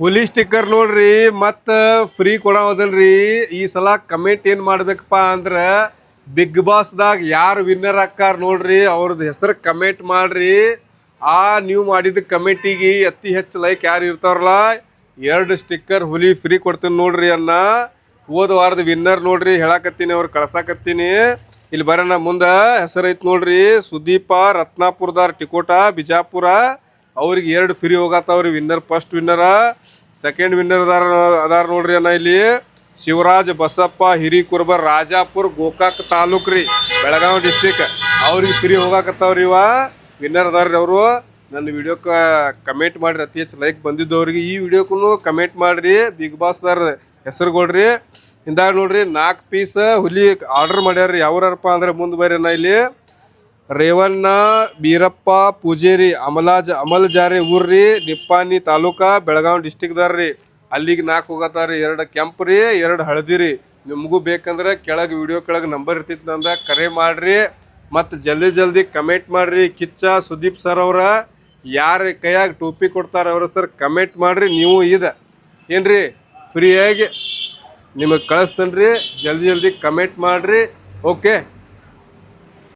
ಹುಲಿ ಸ್ಟಿಕ್ಕರ್ ನೋಡ್ರಿ ಮತ್ತು ಫ್ರೀ ಕೊಡೋದಲ್ರಿ. ಈ ಸಲ ಕಮೆಂಟ್ ಏನು ಮಾಡ್ಬೇಕಪ್ಪ ಅಂದ್ರೆ ಬಿಗ್ ಬಾಸ್ದಾಗ ಯಾರು ವಿನ್ನರ್ ಆಕ್ಕಾರ ನೋಡ್ರಿ ಅವ್ರದ್ದು ಹೆಸರು ಕಮೆಂಟ್ ಮಾಡ್ರಿ. ನೀವು ಮಾಡಿದ ಕಮೆಂಟಿಗೆ ಅತಿ ಹೆಚ್ಚು ಲೈಕ್ ಯಾರು ಇರ್ತಾರಲ್ಲ 2 ಸ್ಟಿಕ್ಕರ್ ಹುಲಿ ಫ್ರೀ ಕೊಡ್ತೀನಿ ನೋಡ್ರಿ ಅನ್ನ. ಹೋದ ವಾರದ ವಿನ್ನರ್ ನೋಡ್ರಿ ಹೇಳಕತ್ತೀನಿ, ಅವ್ರು ಕಳ್ಸಾಕತ್ತೀನಿ. ಇಲ್ಲಿ ಬರೋಣ ಮುಂದೆ ಹೆಸರು ಐತಿ ನೋಡ್ರಿ, ಸುದೀಪ ರತ್ನಾಪುರದಾರ ಟಿಕೋಟ ಬಿಜಾಪುರ. ಅವ್ರಿಗೆ 2 ಫ್ರೀ ಹೋಗತ್ತವ್ರಿ. Winner first winner, second winner ಅದಾರ ನೋಡ್ರಿ ಅನ್ನ. ಇಲ್ಲಿ ಶಿವರಾಜ್ ಬಸಪ್ಪ ಹಿರಿಕುರ್ಬರ್ ರಾಜಾಪುರ್ ಗೋಕಾಕ್ ತಾಲೂಕ್ ರೀ, ಬೆಳಗಾವಿ ಡಿಸ್ಟಿಕ್. ಅವ್ರಿಗೆ ಫ್ರೀ ಹೋಗಾಕತ್ತಾವ್ರಿ. ವಿನ್ನರ್ ಅದಾರ್ರಿ ಅವರು. ನನ್ನ ವಿಡಿಯೋಕ್ಕೆ ಕಮೆಂಟ್ ಮಾಡಿರಿ, ಅತಿ ಹೆಚ್ಚು ಲೈಕ್ ಬಂದಿದ್ದವ್ರಿಗೆ ಈ ವಿಡಿಯೋಕ್ಕೂ ಕಮೆಂಟ್ ಮಾಡಿರಿ. ಬಿಗ್ ಬಾಸ್ದಾರ ಹೆಸರುಗಳ್ರಿ ಹಿಂದಾಗ ನೋಡ್ರಿ 4 ಪೀಸ್ ಹುಲಿ ಆರ್ಡರ್ ಮಾಡ್ಯಾರ್ರಿ. ಯಾವ್ಯಾರಪ್ಪ ಅಂದ್ರೆ ಮುಂದೆ ಬರ್ರಿ ಅನ್ನ. ಇಲ್ಲಿ ರೇವಣ್ಣ ಬೀರಪ್ಪ ಪೂಜೇರಿ ಅಮಲ್ ಜಾರಿ ಊರ್ರಿ, ನಿಪ್ಪಾನಿ ತಾಲೂಕ ಬೆಳಗಾವಿ ಡಿಸ್ಟಿಕ್ದಾರ್ರಿ. ಅಲ್ಲಿಗೆ 4 ಹೋಗತ್ತಾರ. 2 ಕೆಂಪು ರೀ, 2 ಹಳದಿ ರೀ. ನಿಮಗೂ ಬೇಕಂದ್ರೆ ಕೆಳಗೆ ವಿಡಿಯೋ ಕೆಳಗೆ ನಂಬರ್ ಇರ್ತಿತ್ತು ಅಂದ ಕರೆ ಮಾಡ್ರಿ. ಮತ್ತು ಜಲ್ದಿ ಕಮೆಂಟ್ ಮಾಡ್ರಿ. ಕಿಚ್ಚ ಸುದೀಪ್ ಸರ್ ಅವರ ಯಾರ ಕೈಯಾಗ ಟೋಪಿ ಕೊಡ್ತಾರೆ ಅವ್ರ ಸರ್ ಕಮೆಂಟ್ ಮಾಡ್ರಿ. ನೀವು ಏನ್ರಿ ಫ್ರೀಯಾಗಿ ನಿಮಗೆ ಕಳಿಸ್ತೇನೆ ರೀ. ಜಲ್ದಿ ಕಮೆಂಟ್ ಮಾಡ್ರಿ. ಓಕೆ.